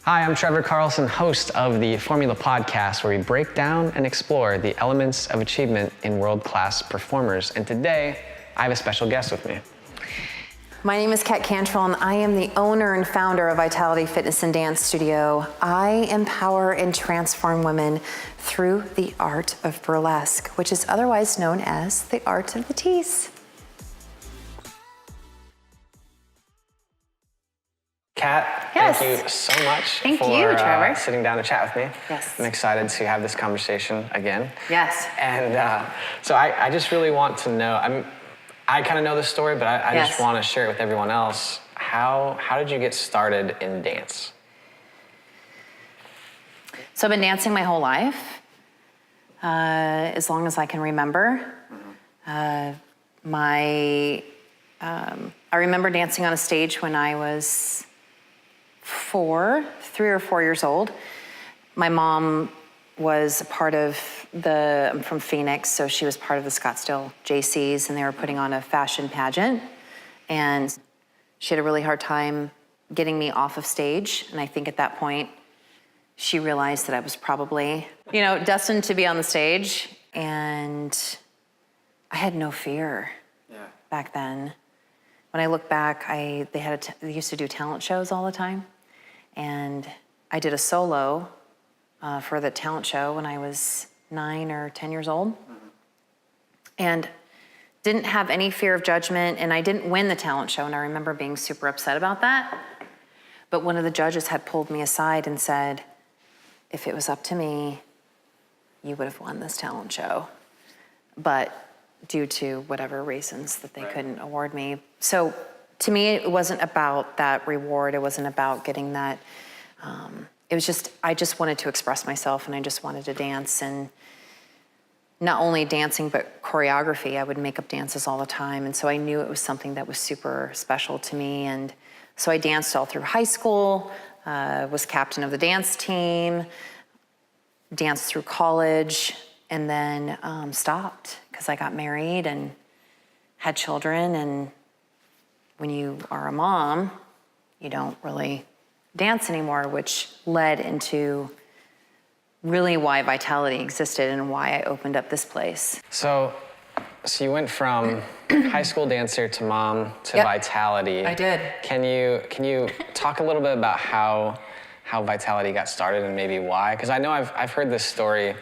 Hi, I'm Trevor Carlson, host of the Formula Podcast, where we break down and explore the elements of achievement in world-class performers. And today, I have a special guest with me. My name is Cat Cantrill, and I am the owner and founder of Vitality Fitness and Dance Studio. I empower and transform women through the art of burlesque, which is otherwise known as the art of the tease. Cat, Yes. thank you so much Thank for you, Trevor. Sitting down to chat with me. Yes. I'm excited to have this conversation again. Yes. And so I just really want to know, I kind of know this story, but I Yes. just want to share it with everyone else. How did you get started in dance? So I've been dancing my whole life, as long as I can remember. I remember dancing on a stage when I was 3 or 4 years old. My mom was a part of I'm from Phoenix, so she was part of the Scottsdale JCs, and they were putting on a fashion pageant. And she had a really hard time getting me off of stage. And I think at that point, she realized that I was probably, destined to be on the stage. And I had no fear back then. When I look back, they used to do talent shows all the time. And I did a solo for the talent show when I was 9 or 10 years old. And didn't have any fear of judgment, and I didn't win the talent show, and I remember being super upset about that. But one of the judges had pulled me aside and said, if it was up to me, you would have won this talent show. But due to whatever reasons that they couldn't award me. So to me, it wasn't about that reward. It wasn't about getting that. It was just, I just wanted to express myself, and I just wanted to dance. And not only dancing, but choreography. I would make up dances all the time. And so I knew it was something that was super special to me. And so I danced all through high school, was captain of the dance team, danced through college, and then stopped because I got married and had children. And when you are a mom, you don't really dance anymore, which led into really why Vitality existed and why I opened up this place. So you went from high school dancer to mom to Vitality. I did. Can you talk a little bit about how Vitality got started and maybe why? Because I know I've heard this story.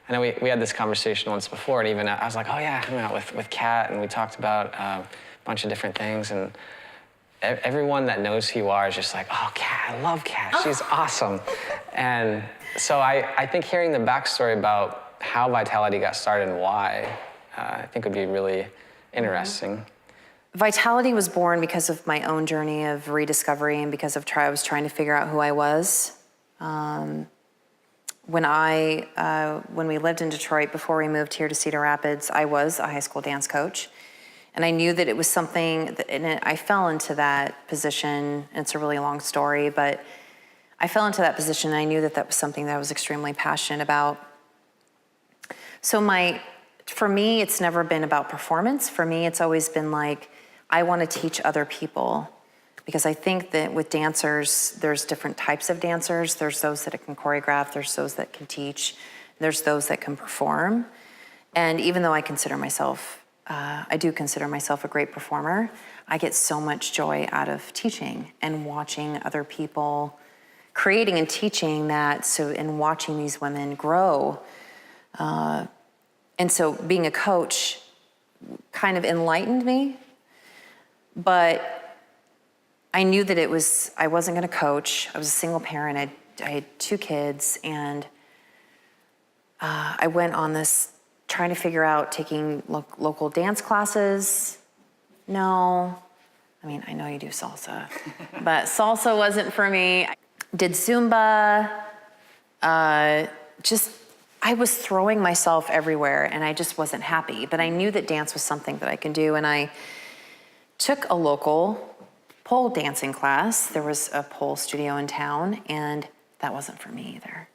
I know we had this conversation once before, and even I was like, oh yeah, I hung out with Cat, and we talked about a bunch of different things, and everyone that knows who you are is just like, oh, Cat, I love Cat, she's awesome. And so I think hearing the backstory about how Vitality got started and why, I think would be really interesting. Vitality was born because of my own journey of rediscovery and because of I was trying to figure out who I was. When we lived in Detroit before we moved here to Cedar Rapids, I was a high school dance coach. And I knew that it was something, and I fell into that position, and it's a really long story, but I fell into that position, and I knew that was something that I was extremely passionate about. So for me, it's never been about performance. For me, it's always been like, I want to teach other people. Because I think that with dancers, there's different types of dancers. There's those that can choreograph, there's those that can teach, there's those that can perform. And even though I do consider myself a great performer, I get so much joy out of teaching and watching other people creating and teaching that, and watching these women grow. And so being a coach kind of enlightened me, but I knew that I wasn't going to coach. I was a single parent. I had 2 kids, and I went on this trying to figure out taking local dance classes. No, I know you do salsa, but salsa wasn't for me. I did Zumba. I was throwing myself everywhere, and I just wasn't happy. But I knew that dance was something that I can do, and I took a local pole dancing class. There was a pole studio in town, and that wasn't for me either.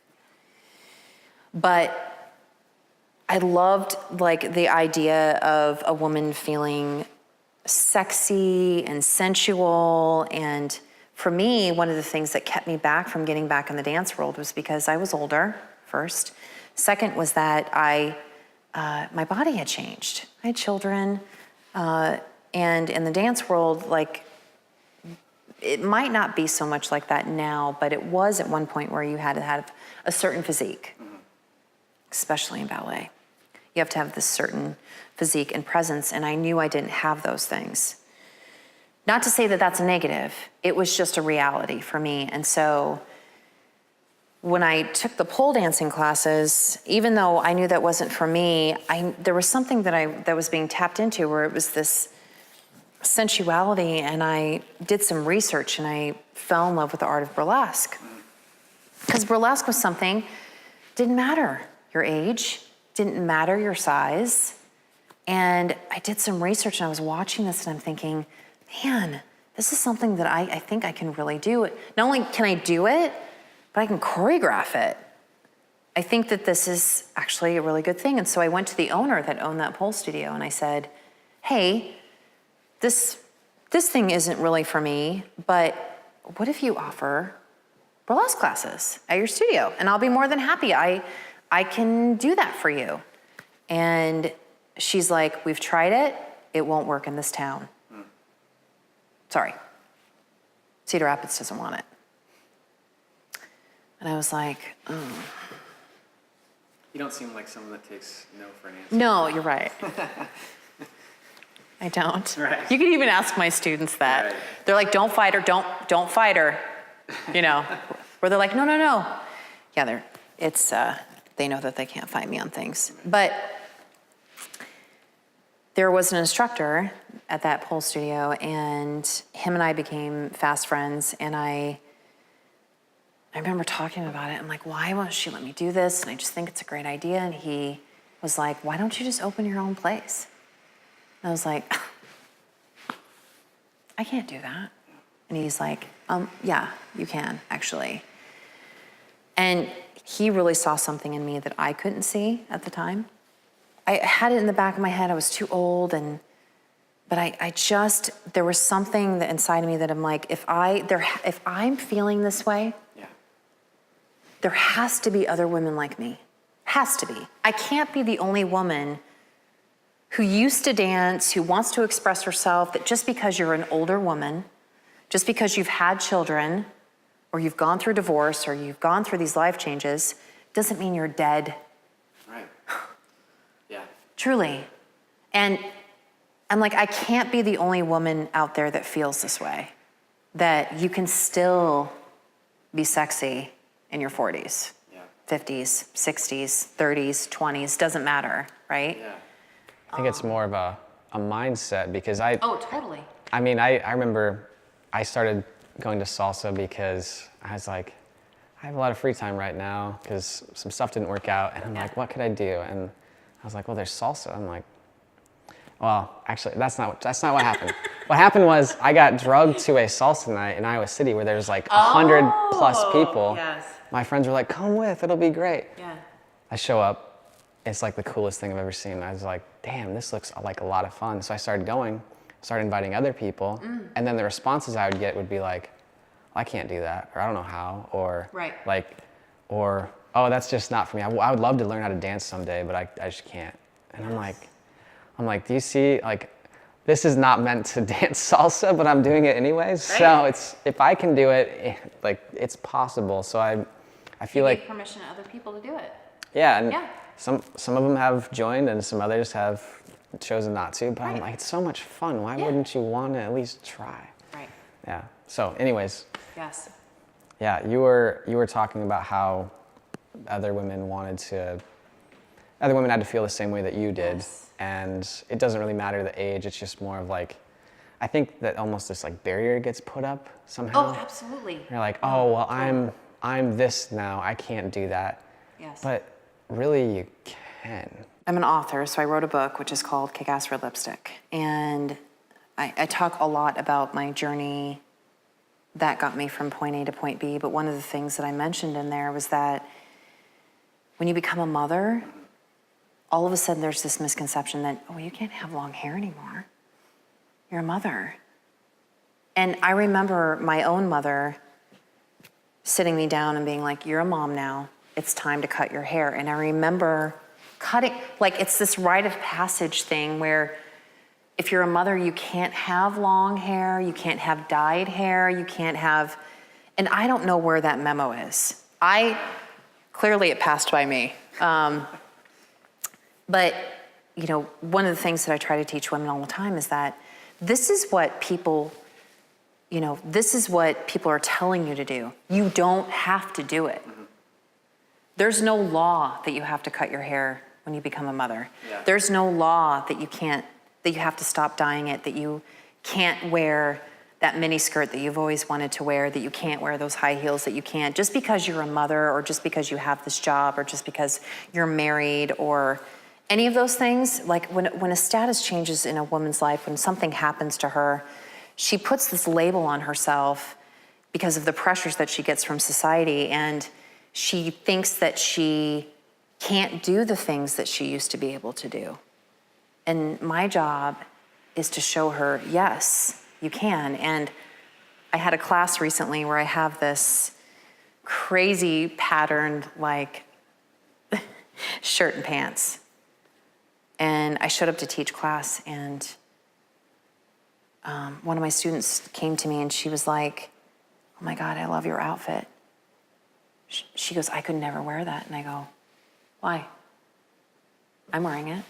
But I loved the idea of a woman feeling sexy and sensual and for me, one of the things that kept me back from getting back in the dance world was because I was older, first. Second was that my body had changed. I had children, and in the dance world, like, it might not be so much like that now, but it was at one point where you had to have a certain physique, especially in ballet. You have to have this certain physique and presence, and I knew I didn't have those things. Not to say that that's a negative, it was just a reality for me. And so when I took the pole dancing classes, even though I knew that wasn't for me, there was something that was being tapped into where it was this sensuality, and I did some research and I fell in love with the art of burlesque. Because burlesque was something, didn't matter your age, didn't matter your size. And I did some research and I was watching this and I'm thinking, man, this is something that I think I can really do. Not only can I do it, but I can choreograph it. I think that this is actually a really good thing. And so I went to the owner that owned that pole studio and I said, hey, this thing isn't really for me, but what if you offer burlesque classes at your studio? And I'll be more than happy. I can do that for you. And she's like, we've tried it. It won't work in this town. Sorry. Cedar Rapids doesn't want it. And I was like, oh. You don't seem like someone that takes no for an answer. No, you're right. I don't. Right. You can even ask my students that. Right. They're like, don't fight her, don't fight her. You know, where they're like, no. Yeah, they know that they can't fight me on things. But there was an instructor at that pole studio, and him and I became fast friends, and I remember talking about it. I'm like, why won't she let me do this? And I just think it's a great idea. And he was like, why don't you just open your own place? And I was like, I can't do that. And he's like, yeah, you can, actually. And he really saw something in me that I couldn't see at the time. I had it in the back of my head. I was too old, but there was something that inside of me that I'm like, if I'm feeling this way, yeah, there has to be other women like me. Has to be. I can't be the only woman who used to dance, who wants to express herself, that just because you're an older woman, just because you've had children, or you've gone through divorce, or you've gone through these life changes, doesn't mean you're dead. Right. Yeah. Truly. And I'm like, I can't be the only woman out there that feels this way, that you can still be sexy in your 40s, Yeah. 50s, 60s, 30s, 20s, doesn't matter, right? Yeah. I think it's more of a mindset because Oh, totally. I mean, I remember I started going to salsa because I was like, I have a lot of free time right now because some stuff didn't work out. And I'm like, what could I do? And I was like, well, there's salsa. I'm like, well, actually, that's not what happened. What happened was I got drugged to a salsa night in Iowa City where there's like 100 plus people. Yes. My friends were like, come with, it'll be great. Yeah. I show up. It's like the coolest thing I've ever seen. I was like, damn, this looks like a lot of fun. So I started going, started inviting other people. And then the responses I would get would be like, I can't do that, or I don't know how, or Right. or oh, that's just not for me. I would love to learn how to dance someday, but I just can't. And Yes. I'm like, do you see, like, this is not meant to dance salsa, but I'm doing it anyways. Right. So if I can do it, like, it's possible. So I feel like, permission to other people to do it. yeah, and Yeah. some of them have joined and some others have chosen not to, but I'm Right. like, it's so much fun. Why Yeah. wouldn't you want to at least try? Right. Yeah. So anyways, Yes. yeah, you were talking about how other women had to feel the same way that you did. Yes. And it doesn't really matter the age, it's just more of like, I think that almost this like barrier gets put up somehow. Oh, absolutely. You're like, oh, well, I'm this now, I can't do that. Yes. But really you can. I'm an author, so I wrote a book which is called Kick-Ass Red Lipstick. And I talk a lot about my journey that got me from point A to point B, but one of the things that I mentioned in there was that when you become a mother, all of a sudden there's this misconception that, oh, you can't have long hair anymore. You're a mother. And I remember my own mother sitting me down and being like, you're a mom now. It's time to cut your hair. And I remember cutting, like it's this rite of passage thing where if you're a mother, you can't have long hair, you can't have dyed hair, you can't have, and I don't know where that memo is. Clearly it passed by me. But, you know, one of the things that I try to teach women all the time is that this is what people, you know, this is what people are telling you to do. You don't have to do it. There's no law that you have to cut your hair when you become a mother. Yeah. There's no law that you can't, that you have to stop dyeing it, that you can't wear that mini skirt that you've always wanted to wear, that you can't wear those high heels, that you can't, just because you're a mother or just because you have this job or just because you're married or any of those things. Like when a status changes in a woman's life, when something happens to her, she puts this label on herself because of the pressures that she gets from society, and she thinks that she can't do the things that she used to be able to do. And my job is to show her, yes, you can. And I had a class recently where I have this crazy patterned like shirt and pants. And I showed up to teach class, and one of my students came to me and she was like, oh my God, I love your outfit. She goes, I could never wear that. And I go, why? I'm wearing it.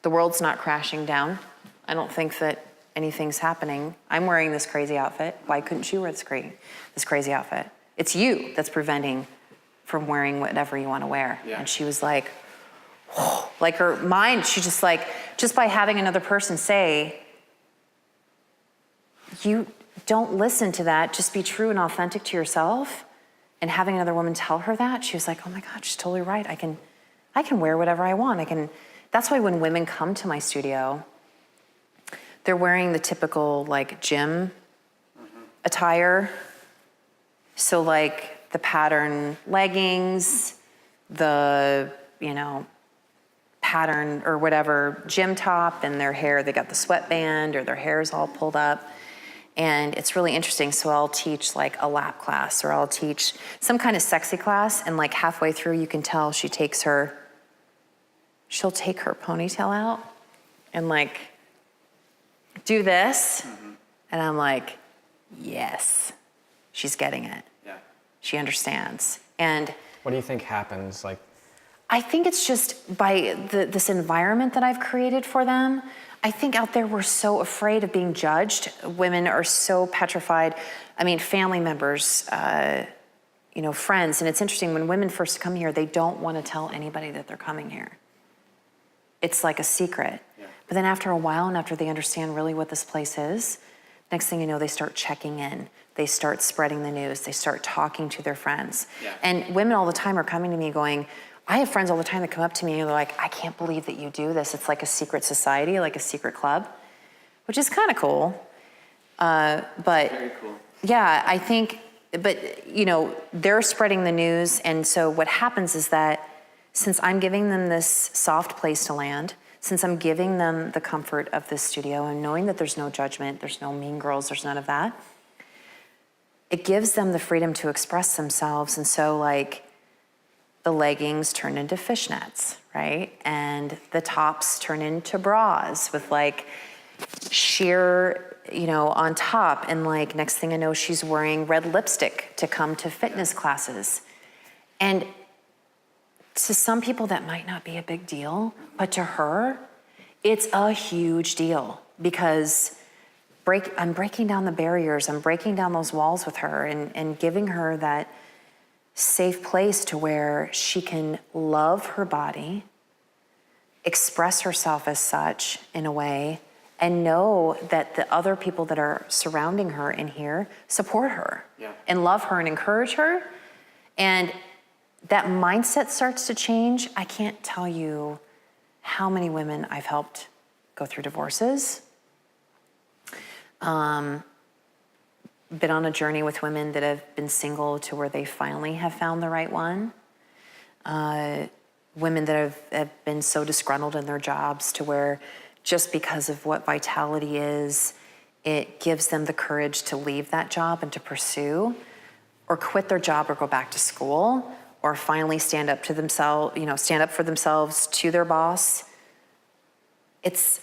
The world's not crashing down. I don't think that anything's happening. I'm wearing this crazy outfit. Why couldn't you wear this crazy outfit? It's you that's preventing from wearing whatever you want to wear. Yeah. And she was like, whoa. Like her mind, she just like, just by having another person say, you don't listen to that, just be true and authentic to yourself. And having another woman tell her that, she was like, oh my God, she's totally right. I can wear whatever I want. That's why when women come to my studio, they're wearing the typical like gym attire. So like the pattern leggings, the, you know, pattern or whatever gym top, and their hair, they got the sweatband or their hair's all pulled up. And it's really interesting. So I'll teach like a lap class, or I'll teach some kind of sexy class, and like halfway through you can tell she'll take her ponytail out and like do this. And I'm like, yes, she's getting it. Yeah. She understands. And what do you think happens? Like, I think it's just by this environment that I've created for them. I think out there we're so afraid of being judged. Women are so petrified. I mean, family members, you know, friends. And it's interesting, when women first come here, they don't want to tell anybody that they're coming here. It's like a secret. Yeah. But then after a while, and after they understand really what this place is, next thing you know, they start checking in. They start spreading the news. They start talking to their friends. Yeah. And women all the time are coming to me going, I have friends all the time that come up to me and they're like, I can't believe that you do this. It's like a secret society, like a secret club, which is kind of cool. But very cool. Yeah, I think, but you know, they're spreading the news. And so what happens is that since I'm giving them this soft place to land, since I'm giving them the comfort of this studio and knowing that there's no judgment, there's no mean girls, there's none of that, it gives them the freedom to express themselves. And so like, the leggings turn into fishnets, right? And the tops turn into bras with like sheer, you know, on top. And like next thing I know, she's wearing red lipstick to come to fitness classes. And to some people that might not be a big deal, but to her, it's a huge deal because I'm breaking down the barriers. I'm breaking down those walls with her and giving her that safe place to where she can love her body, express herself as such in a way, and know that the other people that are surrounding her in here support her and love her and encourage her. And that mindset starts to change. I can't tell you how many women I've helped go through divorces. Been on a journey with women that have been single to where they finally have found the right one. Women that have been so disgruntled in their jobs to where just because of what vitality is, It gives them the courage to leave that job and to pursue, or quit their job or go back to school, or finally stand up to themselves, stand up for themselves to their boss.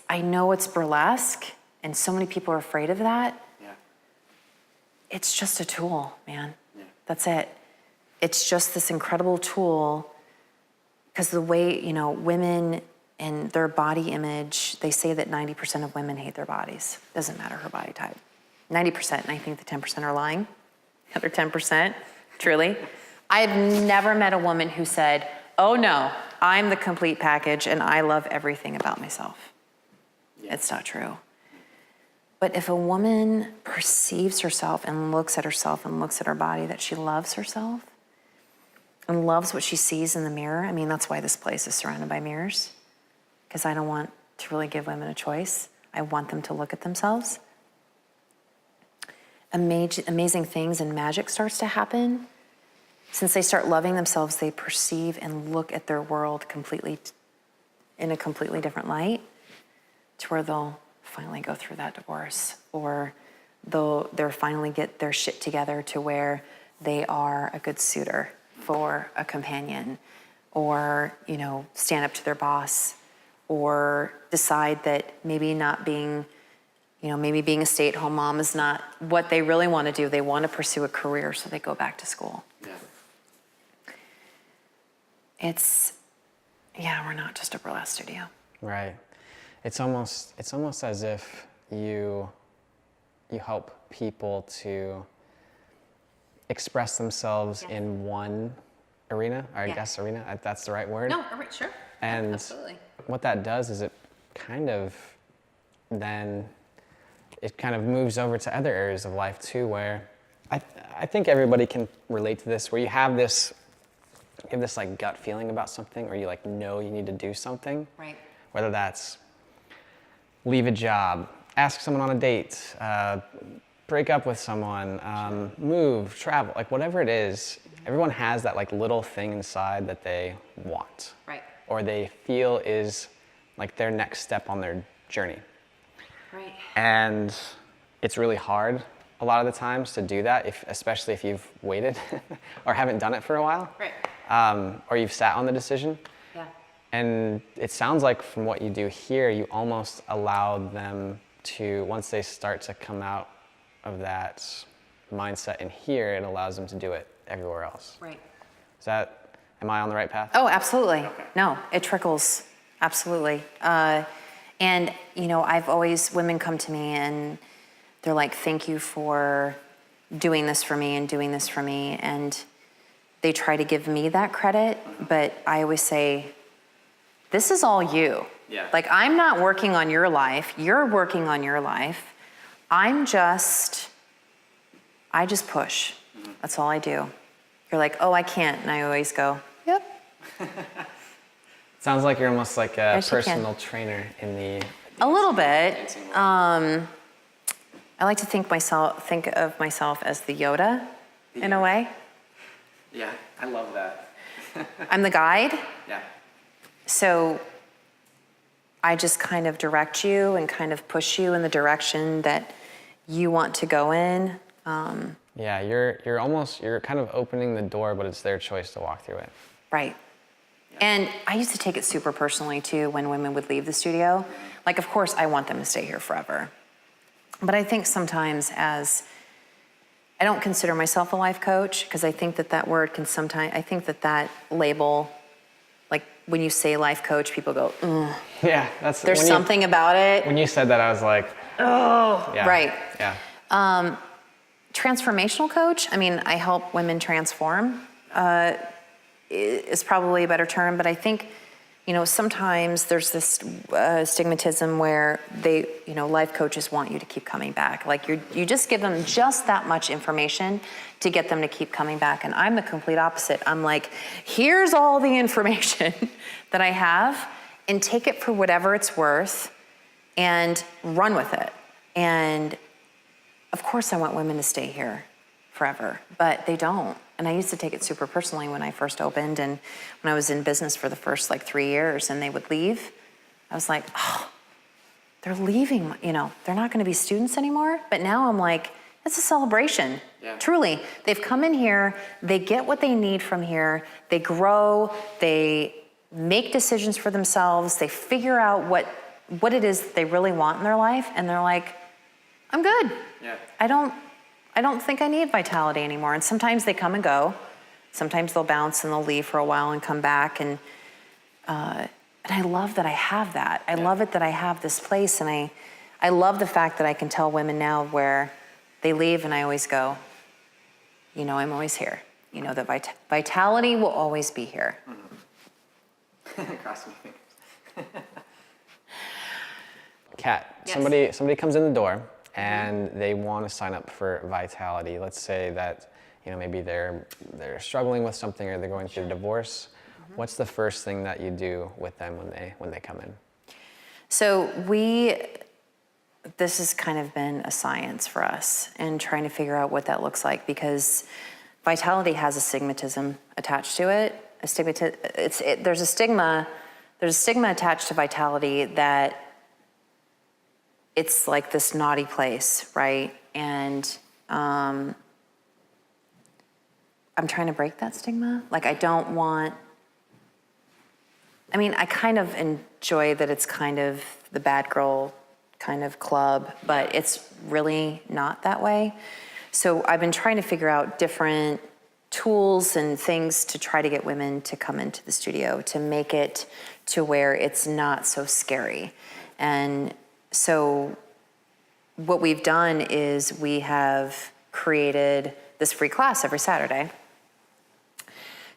I know it's burlesque, and so many people are afraid of that. Yeah. It's just a tool, man. Yeah. That's it. It's just this incredible tool, because the way, women and their body image, they say that 90% of women hate their bodies. Doesn't matter her body type. 90%, and I think the 10% are lying. The other 10%, truly. I've never met a woman who said, oh no, I'm the complete package and I love everything about myself. Yeah. It's not true. But if a woman perceives herself and looks at herself and looks at her body, that she loves herself and loves what she sees in the mirror, I mean, that's why this place is surrounded by mirrors, because I don't want to really give women a choice. I want them to look at themselves. Amazing things and magic starts to happen. Since they start loving themselves, they perceive and look at their world in a completely different light, to where they'll finally go through that divorce, or they'll finally get their shit together to where they are a good suitor for a companion, or stand up to their boss, or decide that maybe being a stay-at-home mom is not what they really want to do. They want to pursue a career, so they go back to school. Yeah. We're not just a burlesque studio. Right. It's almost as if you help people to express themselves in one arena, or I guess arena, if that's the right word. No, sure. And absolutely. What that does is it kind of moves over to other areas of life too, where I think everybody can relate to this, where you have this like gut feeling about something, or you know you need to do something. Right. Whether that's leave a job, ask someone on a date, break up with someone, move, travel, whatever it is, everyone has that little thing inside that they want. Right. Or they feel is their next step on their journey. Right. And it's really hard a lot of the times to do that, especially if you've waited or haven't done it for a while. Right. Or you've sat on the decision. Yeah. And it sounds like from what you do here, you almost allow them to, once they start to come out of that mindset in here, it allows them to do it everywhere else. Right. Am I on the right path? Oh, absolutely. Okay. No, it trickles. Absolutely. And, women come to me and they're like, thank you for doing this for me and doing this for me. And they try to give me that credit, but I always say, this is all you. Yeah. I'm not working on your life. You're working on your life. I just push. Mm-hmm. That's all I do. You're like, oh, I can't. And I always go, yep. Sounds like you're almost like a personal trainer in the... A little bit. I like to think of myself as the Yoda, in a way. Yeah, I love that. I'm the guide. Yeah. So I just kind of direct you and kind of push you in the direction that you want to go in. Yeah, you're kind of opening the door, but it's their choice to walk through it. Right. And I used to take it super personally too when women would leave the studio. Of course, I want them to stay here forever. But I think sometimes I don't consider myself a life coach, because I think that word can sometimes, I think that label, when you say life coach, people go, ugh. Yeah, there's something about it. When you said that, I was like, oh, yeah, right. Yeah. Transformational coach, I help women transform, is probably a better term, but I think, sometimes there's this stigmatism where life coaches want you to keep coming back. You just give them just that much information to get them to keep coming back. And I'm the complete opposite. I'm like, here's all the information that I have, and take it for whatever it's worth and run with it. And of course I want women to stay here forever, but they don't. And I used to take it super personally when I first opened, and when I was in business for the first 3 years and they would leave, I was like, oh, they're leaving, they're not going to be students anymore. But now I'm like, it's a celebration. Yeah. Truly. They've come in here, they get what they need from here, they grow, they make decisions for themselves, they figure out what it is that they really want in their life, and they're like, I'm good. Yeah. I don't think I need Vitality anymore. And sometimes they come and go. Sometimes they'll bounce and they'll leave for a while and come back. And I love that I have that. I love it that I have this place. And I love the fact that I can tell women now where they leave and I always go, I'm always here. That Vitality will always be here. Mm-hmm. Cross my fingers. Cat, Yes. somebody comes in the door and they want to sign up for Vitality. Let's say that maybe they're struggling with something or they're going through a divorce. Mm-hmm. What's the first thing that you do with them when they come in? So this has kind of been a science for us in trying to figure out what that looks like, because Vitality has a stigmatism attached to it. There's a stigma attached to Vitality that it's like this naughty place, right? And I'm trying to break that stigma. Like, I kind of enjoy that it's kind of the bad girl kind of club, but it's really not that way. So I've been trying to figure out different tools and things to try to get women to come into the studio, to make it to where it's not so scary. And so what we've done is we have created this free class every Saturday.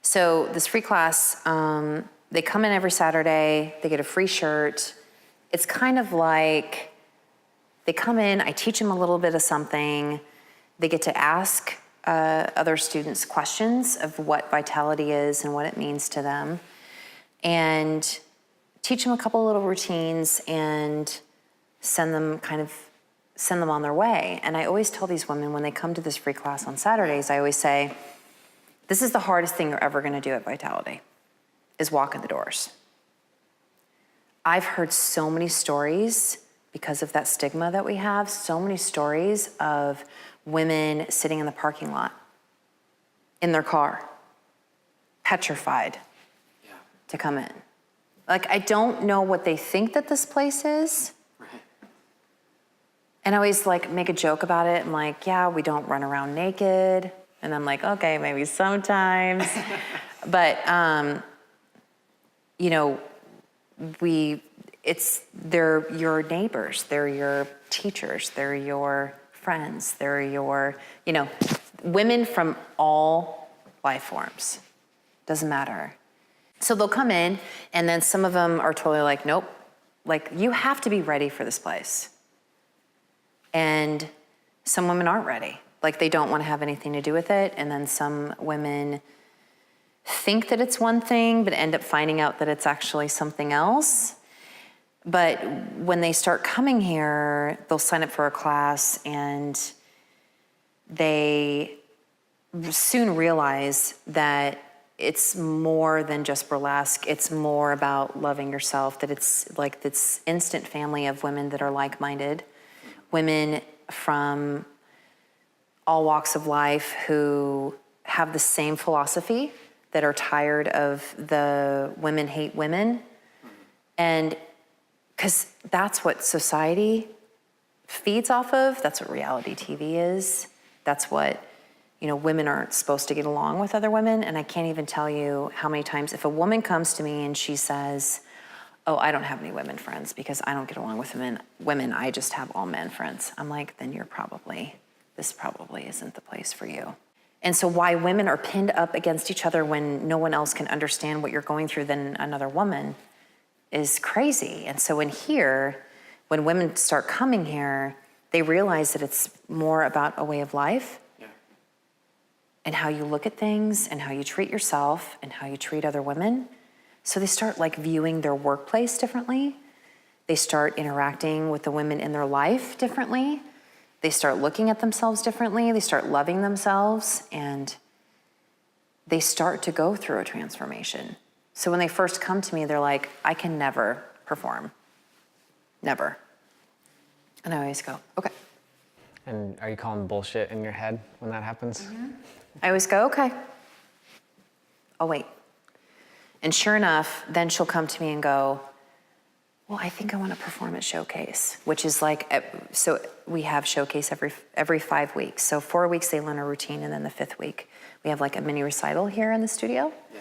So this free class, they come in every Saturday, they get a free shirt. It's kind of like they come in, I teach them a little bit of something. They get to ask other students questions of what Vitality is and what it means to them, and teach them a couple little routines and send them on their way. And I always tell these women when they come to this free class on Saturdays, I always say, this is the hardest thing you're ever going to do at Vitality, is walk in the doors. I've heard so many stories because of that stigma that we have, so many stories of women sitting in the parking lot, in their car, petrified to come in. Like, I don't know what they think that this place is. Right. And I always make a joke about it. I'm like, yeah, we don't run around naked. And I'm like, okay, maybe sometimes. But, they're your neighbors, they're your teachers, they're your friends, they're your, women from all life forms. Doesn't matter. So they'll come in, and then some of them are totally like, nope, you have to be ready for this place. And some women aren't ready. They don't want to have anything to do with it. And then some women think that it's one thing, but end up finding out that it's actually something else. But when they start coming here, they'll sign up for a class, and they soon realize that it's more than just burlesque. It's more about loving yourself, that it's this instant family of women that are like-minded, women from all walks of life who have the same philosophy, that are tired of the women hate women. And because that's what society feeds off of, that's what reality TV is, that's what, women aren't supposed to get along with other women. And I can't even tell you how many times, if a woman comes to me and she says, oh, I don't have any women friends because I don't get along with women, I just have all men friends. I'm like, then this probably isn't the place for you. And so why women are pinned up against each other when no one else can understand what you're going through than another woman is crazy. And so when women start coming here, they realize that it's more about a way of life, and how you look at things and how you treat yourself and how you treat other women. So they start viewing their workplace differently. They start interacting with the women in their life differently. They start looking at themselves differently. They start loving themselves, and they start to go through a transformation. So when they first come to me, they're like, I can never perform. Never. And I always go, okay. And are you calling bullshit in your head when that happens? I always go, okay. I'll wait. And sure enough, then she'll come to me and go, well, I think I want to perform at Showcase, which is like, so we have Showcase every 5 weeks. So 4 weeks they learn a routine, and then the 5th week we have like a mini recital here in the studio. Yeah.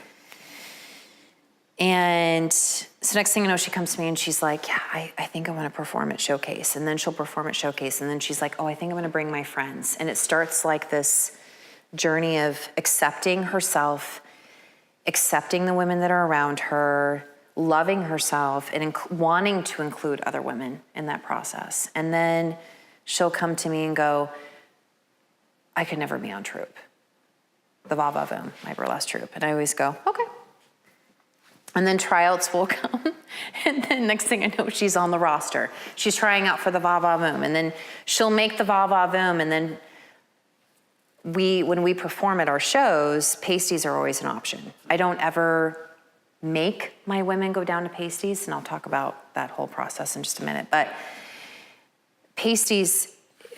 And so next thing you know, she comes to me and she's like, yeah, I think I want to perform at Showcase. And then she'll perform at Showcase. And then she's like, oh, I think I'm going to bring my friends. And it starts like this journey of accepting herself, accepting the women that are around her, loving herself, and wanting to include other women in that process. And then she'll come to me and go, I could never be on troupe, the Va Va Voom, my burlesque troupe. And I always go, okay. And then tryouts will come. And then next thing I know, she's on the roster. She's trying out for the Va Va Voom. And then she'll make the Va Va Voom. And then when we perform at our shows, pasties are always an option. I don't ever make my women go down to pasties, and I'll talk about that whole process in just a minute. But pasties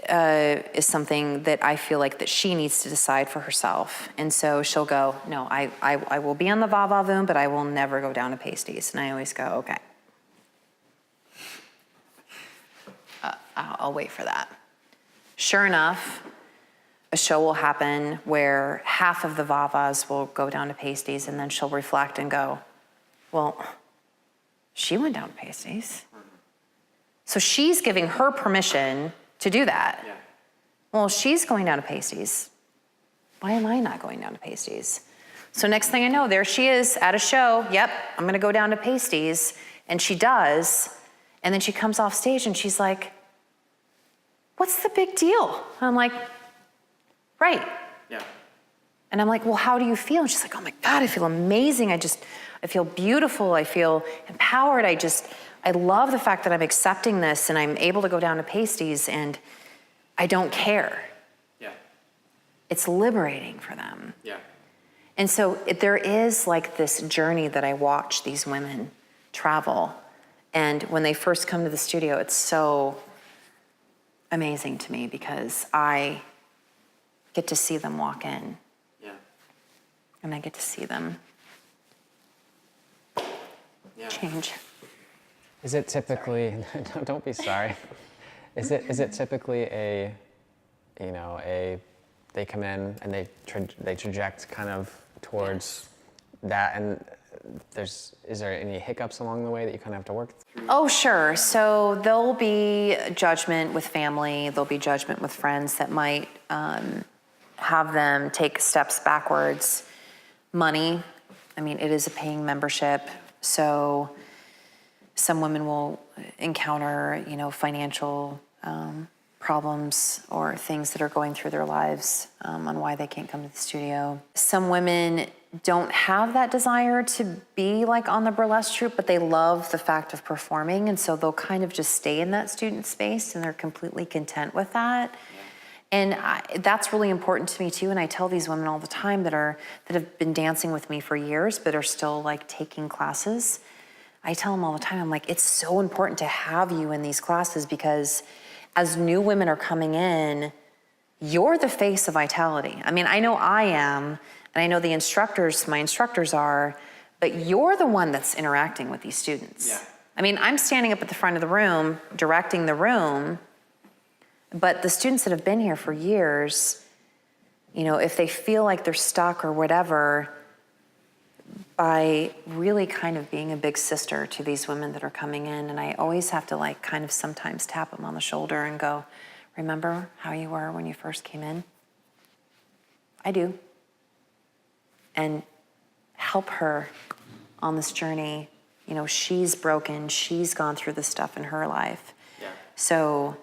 is something that I feel like that she needs to decide for herself. And so she'll go, no, I will be on the Va Va Voom, but I will never go down to pasties. And I always go, okay. I'll wait for that. Sure enough, a show will happen where half of the Va-Vas will go down to pasties, and then she'll reflect and go, well, she went down to pasties. So she's giving her permission to do that. Yeah. Well, she's going down to pasties. Why am I not going down to pasties? So next thing I know, there she is at a show. Yep, I'm gonna go down to pasties. And she does. And then she comes off stage and she's like, what's the big deal? And I'm like, right. Yeah. And I'm like, well, how do you feel? And she's like, oh my God, I feel amazing. I feel beautiful. I feel empowered. I love the fact that I'm accepting this and I'm able to go down to pasties and I don't care. Yeah. It's liberating for them. Yeah. And so there is like this journey that I watch these women travel. And when they first come to the studio, it's so amazing to me because I get to see them walk in. Yeah. And I get to see them change. Is it typically, don't be sorry. Is it typically they come in and they traject kind of towards that, and is there any hiccups along the way that you kind of have to work through? Oh, sure. So there'll be judgment with family, there'll be judgment with friends that might have them take steps backwards. Money, I mean, it is a paying membership, so some women will encounter, financial problems or things that are going through their lives on why they can't come to the studio. Some women don't have that desire to be like on the burlesque troupe, but they love the fact of performing, and so they'll kind of just stay in that student space, and they're completely content with that. And that's really important to me too. And I tell these women all the time that have been dancing with me for years, but are still like taking classes. I tell them all the time, I'm like, it's so important to have you in these classes because as new women are coming in, you're the face of Vitality. I mean, I know I am, and I know my instructors are, but you're the one that's interacting with these students. Yeah. I mean, I'm standing up at the front of the room, directing the room, but the students that have been here for years, if they feel like they're stuck or whatever, by really kind of being a big sister to these women that are coming in, and I always have to like kind of sometimes tap them on the shoulder and go, remember how you were when you first came in? I do. And help her on this journey. She's broken, she's gone through this stuff in her life. Yeah. So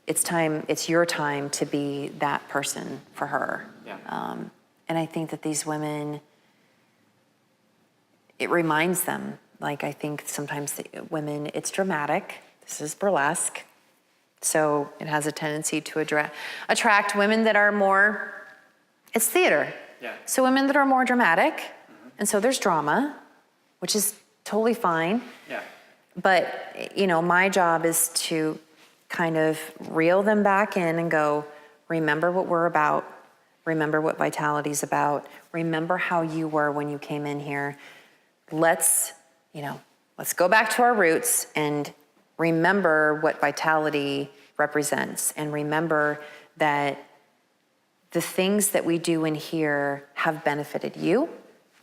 it's your time to be that person for her. Yeah. And I think that these women, it reminds them, like I think sometimes the women, it's dramatic. This is burlesque. So it has a tendency to attract women that are more, it's theater. Yeah. So women that are more dramatic, and so there's drama, which is totally fine. Yeah. But, my job is to kind of reel them back in and go, remember what we're about. Remember what Vitality's about. Remember how you were when you came in here. Let's go back to our roots and remember what Vitality represents, and remember that the things that we do in here have benefited you.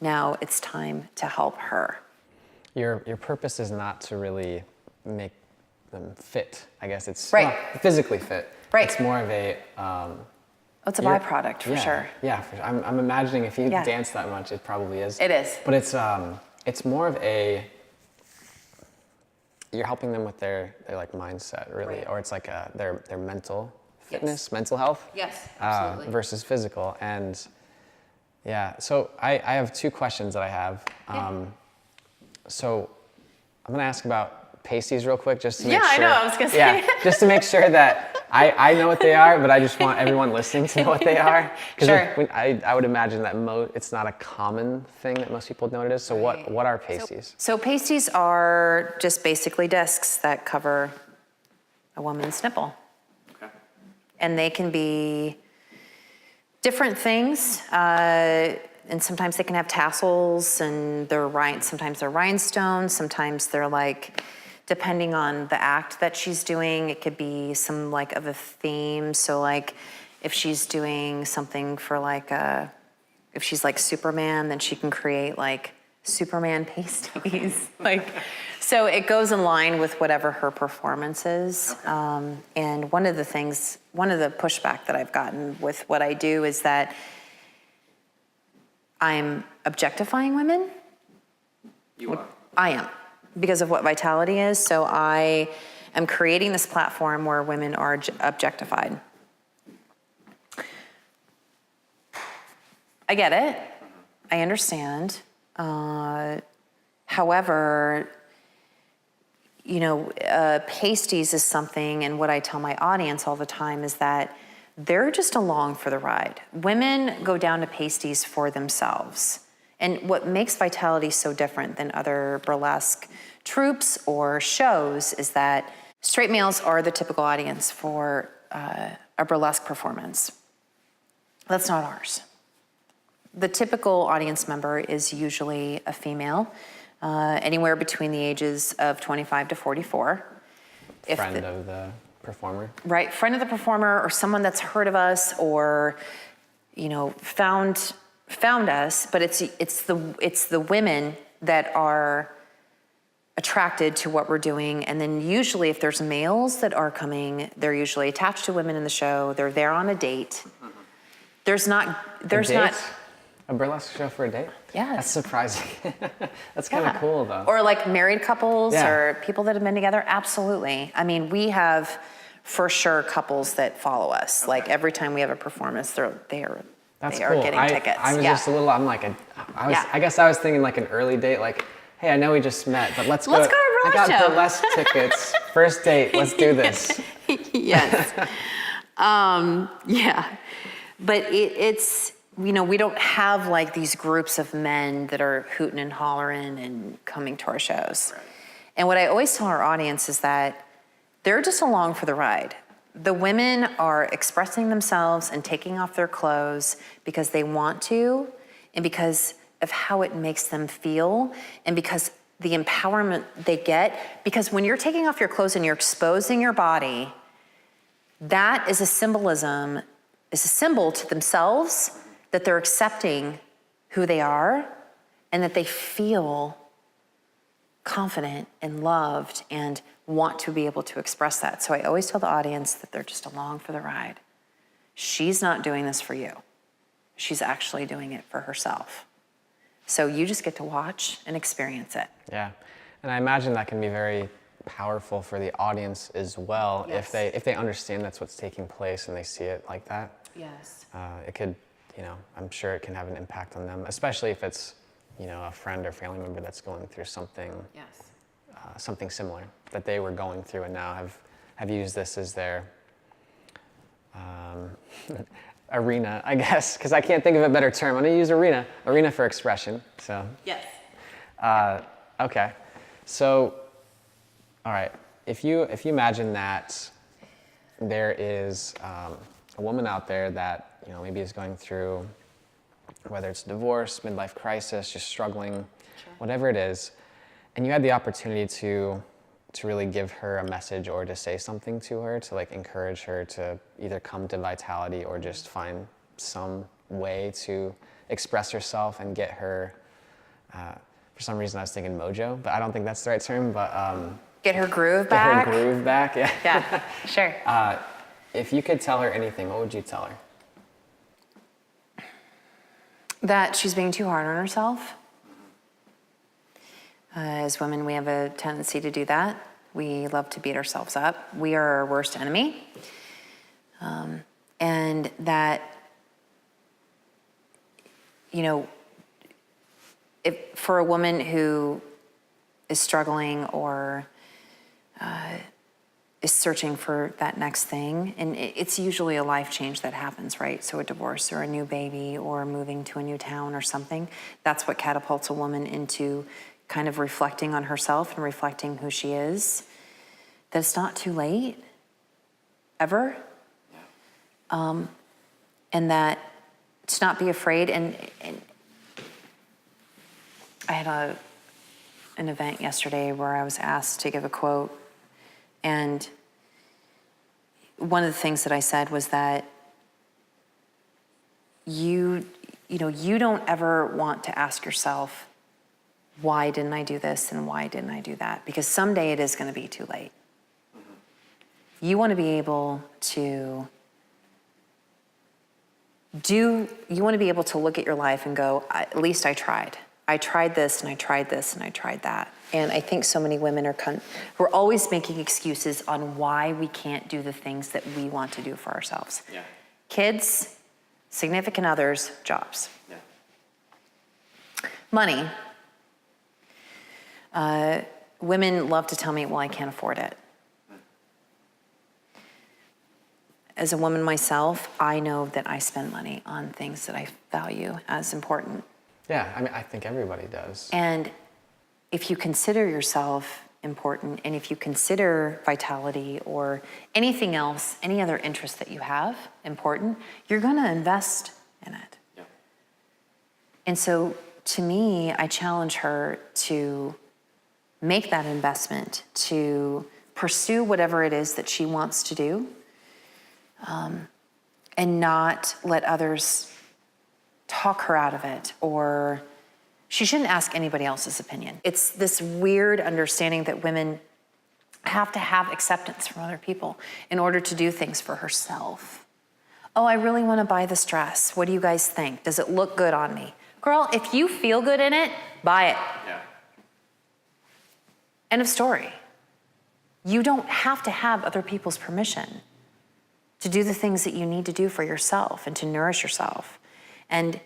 Now it's time to help her. Your purpose is not to really make them fit. I guess it's right. Physically fit. Right. It's more of a. It's a byproduct for sure. Yeah, I'm imagining if you dance that much, it probably is. It is. But it's more of a. You're helping them with their like mindset, really, or it's like their mental fitness, mental health. Yes, absolutely. Versus physical, and yeah. So I have two questions that I have. So I'm gonna ask about pasties real quick, just to make sure. I know. I was gonna say. Yeah, just to make sure that I know what they are, but I just want everyone listening to know what they are. Sure. I would imagine that it's not a common thing that most people know what it is. So what are pasties? So pasties are just basically discs that cover a woman's nipple. Okay. And they can be different things. And sometimes they can have tassels, and sometimes they're rhinestones, sometimes they're like, depending on the act that she's doing, it could be some like of a theme. So like if she's doing something for like if she's like Superman, then she can create like Superman pasties. So it goes in line with whatever her performance is. Okay. And one of the pushback that I've gotten with what I do is that I'm objectifying women. You are? I am, because of what Vitality is. So I am creating this platform where women are objectified. I get it. I understand. However, pasties is something, and what I tell my audience all the time is that they're just along for the ride. Women go down to pasties for themselves. And what makes Vitality so different than other burlesque troupes or shows is that straight males are the typical audience for a burlesque performance. That's not ours. The typical audience member is usually a female, anywhere between the ages of 25 to 44. Friend of the performer. Right, friend of the performer, or someone that's heard of us, or found us. But it's the women that are attracted to what we're doing. And then usually if there's males that are coming, they're usually attached to women in the show. They're there on a date. There's not a burlesque show for a date? Yes. That's surprising. That's kind of cool, though. Or like married couples or people that have been together. Absolutely. I mean, we have for sure couples that follow us. Okay. Like every time we have a performance, they are cool. getting tickets. I was just a little. I guess I was thinking like an early date. Like, hey, I know we just met, but let's go to a burlesque show. I got burlesque tickets. First date. Let's do this. Yes. Yeah. But it's. We don't have like these groups of men that are hooting and hollering and coming to our shows. Right. And what I always tell our audience is that they're just along for the ride. The women are expressing themselves and taking off their clothes because they want to, and because of how it makes them feel, and because the empowerment they get. Because when you're taking off your clothes and you're exposing your body, that is a symbol to themselves, that they're accepting who they are, and that they feel confident and loved and want to be able to express that. So I always tell the audience that they're just along for the ride. She's not doing this for you. She's actually doing it for herself. So you just get to watch and experience it. Yeah, and I imagine that can be very powerful for the audience as well. Yes. If they understand that's what's taking place and they see it like that. Yes. It could, I'm sure it can have an impact on them, especially if it's, a friend or family member that's going through something. Yes. Something similar that they were going through and now have used this as their arena, I guess, because I can't think of a better term. I'm gonna use arena for expression. So. Yes. Okay. So, all right. If you imagine that there is a woman out there that, you know, maybe is going through, whether it's divorce, midlife crisis, just struggling, whatever it is, and you had the opportunity to really give her a message or to say something to her, to like encourage her to either come to Vitality or just find some way to express herself and get her, for some reason I was thinking mojo, but I don't think that's the right term, but Get her groove back? get her groove back, yeah. Yeah, sure. If you could tell her anything, what would you tell her? That she's being too hard on herself. As women, we have a tendency to do that. We love to beat ourselves up. We are our worst enemy. And that, you know, if for a woman who is struggling or is searching for that next thing, and it's usually a life change that happens, right? So a divorce or a new baby or moving to a new town or something, that's what catapults a woman into kind of reflecting on herself and reflecting who she is, that it's not too late, ever. And that to not be afraid. And I had an event yesterday where I was asked to give a quote, and one of the things that I said was that you don't ever want to ask yourself, why didn't I do this and why didn't I do that? Because someday it is going to be too late. You want to be able to look at your life and go, at least I tried. I tried this and I tried this and I tried that. And I think so many women we're always making excuses on why we can't do the things that we want to do for ourselves. Yeah. Kids, significant others, jobs. Yeah. Money. Women love to tell me, well, I can't afford it. As a woman myself, I know that I spend money on things that I value as important. Yeah, I mean, I think everybody does. And if you consider yourself important, and if you consider Vitality or anything else, any other interest that you have important, you're going to invest in it. Yeah. And so, to me, I challenge her to make that investment, to pursue whatever it is that she wants to do, and not let others talk her out of it, or she shouldn't ask anybody else's opinion. It's this weird understanding that women have to have acceptance from other people in order to do things for herself. Oh, I really want to buy this dress. What do you guys think? Does it look good on me? Girl, if you feel good in it, buy it. Yeah. End of story. You don't have to have other people's permission to do the things that you need to do for yourself and to nourish yourself. And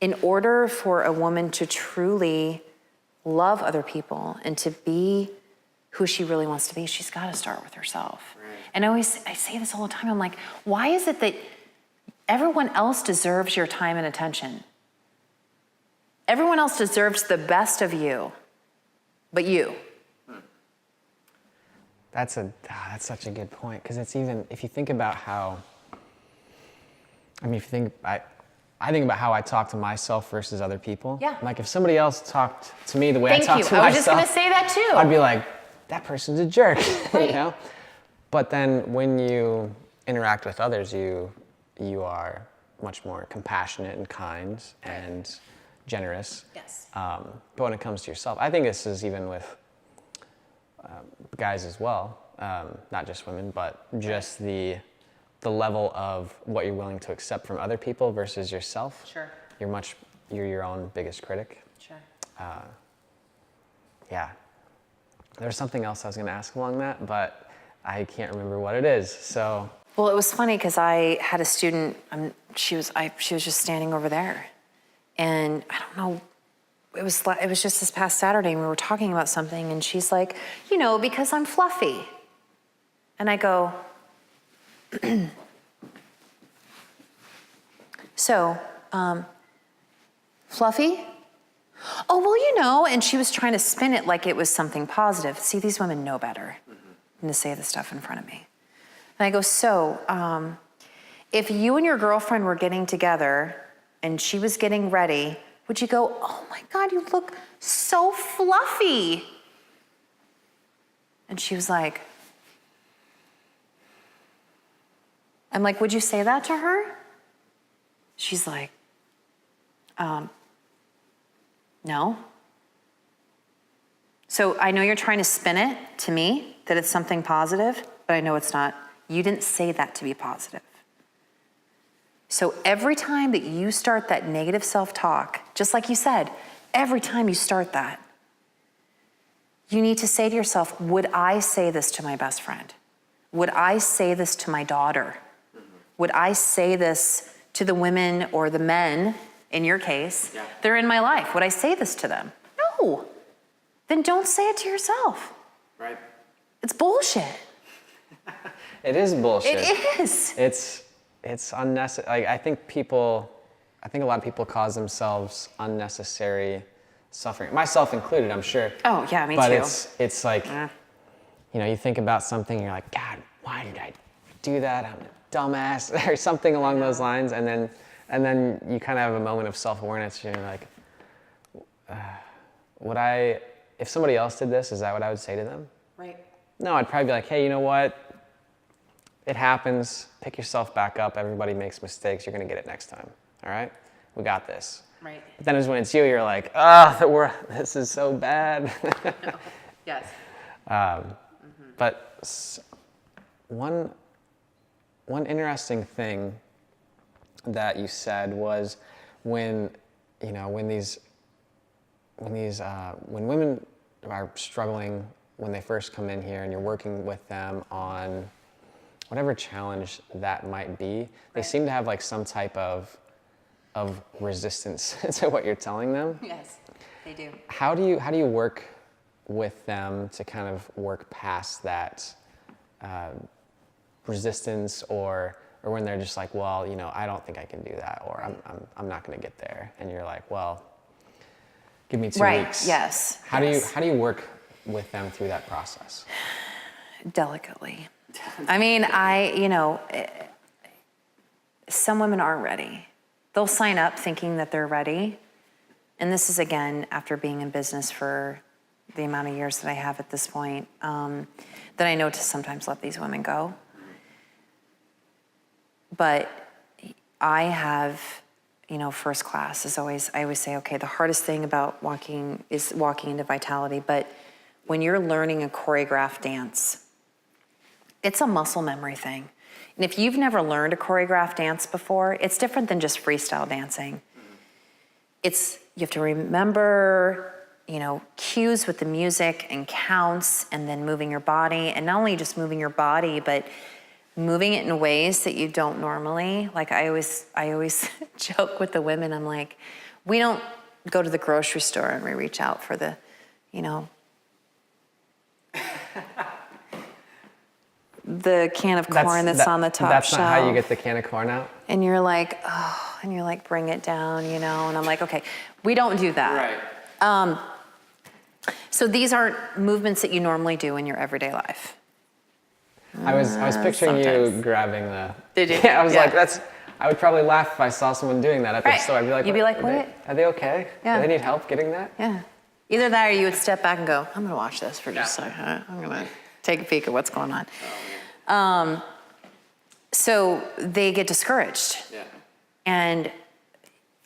in order for a woman to truly love other people and to be who she really wants to be, she's got to start with herself. Right. And I say this all the time. I'm like, why is it that everyone else deserves your time and attention? Everyone else deserves the best of you, but you. That's such a good point, because it's even, if you think about how, I mean, I think about how I talk to myself versus other people. Yeah. Like if somebody else talked to me the way I talk to myself. I was just going to say that too. I'd be like, that person's a jerk, Right. you know? But then when you interact with others, you are much more compassionate and kind and generous. Yes. But when it comes to yourself, I think this is even with guys as well, not just women, but just the level of what you're willing to accept from other people versus yourself. Sure. You're your own biggest critic. Sure. Yeah. There's something else I was going to ask along that, but I can't remember what it is. So. Well, it was funny because I had a student. She was just standing over there, and I don't know. It was just this past Saturday, and we were talking about something, and she's like, because I'm fluffy, and I go. So, fluffy? Oh, well, and she was trying to spin it like it was something positive. See, these women know better than to say the stuff in front of me. And I go, so, if you and your girlfriend were getting together and she was getting ready, would you go, oh my God, you look so fluffy? And she was like, I'm like, would you say that to her? She's like, no. So I know you're trying to spin it to me, that it's something positive, but I know it's not. You didn't say that to be positive. So every time that you start that negative self-talk, just like you said, every time you start that, you need to say to yourself, would I say this to my best friend? Would I say this to my daughter? Would I say this to the women or the men, in your case, that are in my life? Would I say this to them? No. Then don't say it to yourself. Right. It's bullshit. It is bullshit. It is. It's unnecessary. Like, I think a lot of people cause themselves unnecessary suffering. Myself included, I'm sure. Oh, yeah, me but too. It's like, you think about something and you're like, God, why did I do that? I'm a dumbass, or something along those lines. And then you kind of have a moment of self-awareness and you're like, if somebody else did this, is that what I would say to them? Right. No, I'd probably be like, hey, you know what? It happens. Pick yourself back up. Everybody makes mistakes. You're going to get it next time. All right? We got this. Right. But then when it's you, you're like, oh, this is so bad. No. Yes. But one interesting thing that you said was when women are struggling when they first come in here and you're working with them on whatever challenge that might be, they seem to have like some type of resistance to what you're telling them. Yes, they do. How do you work with them to kind of work past that resistance, or when they're just like, well, I don't think I can do that, or I'm not going to get there, and you're like, well, give me 2 weeks. Yes. How do you work with them through that process? Delicately. I mean, some women aren't ready. They'll sign up thinking that they're ready. And this is, again, after being in business for the amount of years that I have at this point, that I know to sometimes let these women go. But I have, first class is I always say, okay, the hardest thing about walking into vitality, but when you're learning a choreographed dance, it's a muscle memory thing. And if you've never learned a choreographed dance before, it's different than just freestyle dancing. You have to remember, cues with the music and counts, and then moving your body. And not only just moving your body, but moving it in ways that you don't normally. Like I always joke with the women, I'm like, we don't go to the grocery store and we reach out for the, the can of corn that's on the top that's shelf. That's not how you get the can of corn out? And you're like, bring it down, and I'm like, okay, we don't do that. Right. So these aren't movements that you normally do in your everyday life. I was picturing sometimes. you grabbing the... Did you? Yeah, I was like, I would probably laugh if I saw someone doing that at the store. I'd be like, you'd be like, what? Are they okay? Yeah. Do they need help getting that? Yeah. Either that or you would step back and go, I'm gonna watch this for just a second. I'm gonna take a peek at what's going on. So they get discouraged. Yeah. And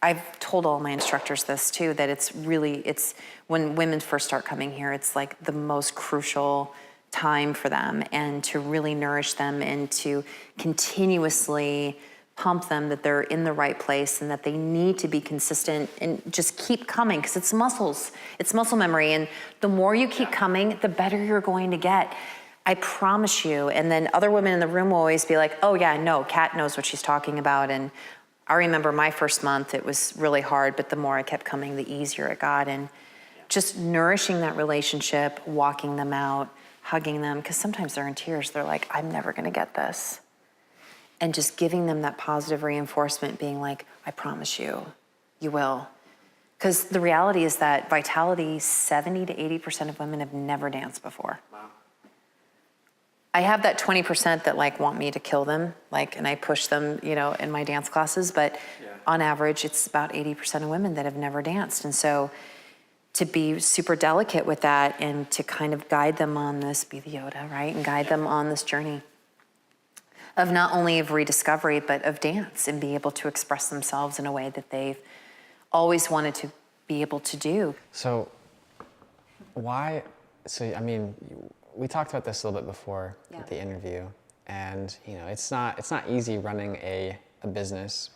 I've told all my instructors this too, that it's when women first start coming here, it's like the most crucial time for them, and to really nourish them and to continuously pump them that they're in the right place and that they need to be consistent and just keep coming, because it's muscles, it's muscle memory. And the more you keep coming, the better you're going to get. I promise you. And then other women in the room will always be like, oh yeah, no, Cat knows what she's talking about. And I remember my first month, it was really hard, but the more I kept coming, the easier it got. And just nourishing that relationship, walking them out, hugging them, because sometimes they're in tears. They're like, I'm never gonna get this. And just giving them that positive reinforcement, being like, I promise you, you will. Because the reality is that vitality, 70 to 80% of women have never danced before. Wow. I have that 20% that like want me to kill them, like, and I push them, you know, in my dance classes, but on average, it's about 80% of women that have never danced. And so to be super delicate with that and to kind of guide them on this, be the Yoda, right? And guide them on this journey of not only of rediscovery, but of dance and be able to express themselves in a way that they've always wanted to be able to do. So I mean, we talked about this a little bit before at the interview, and you know, it's not easy running a business,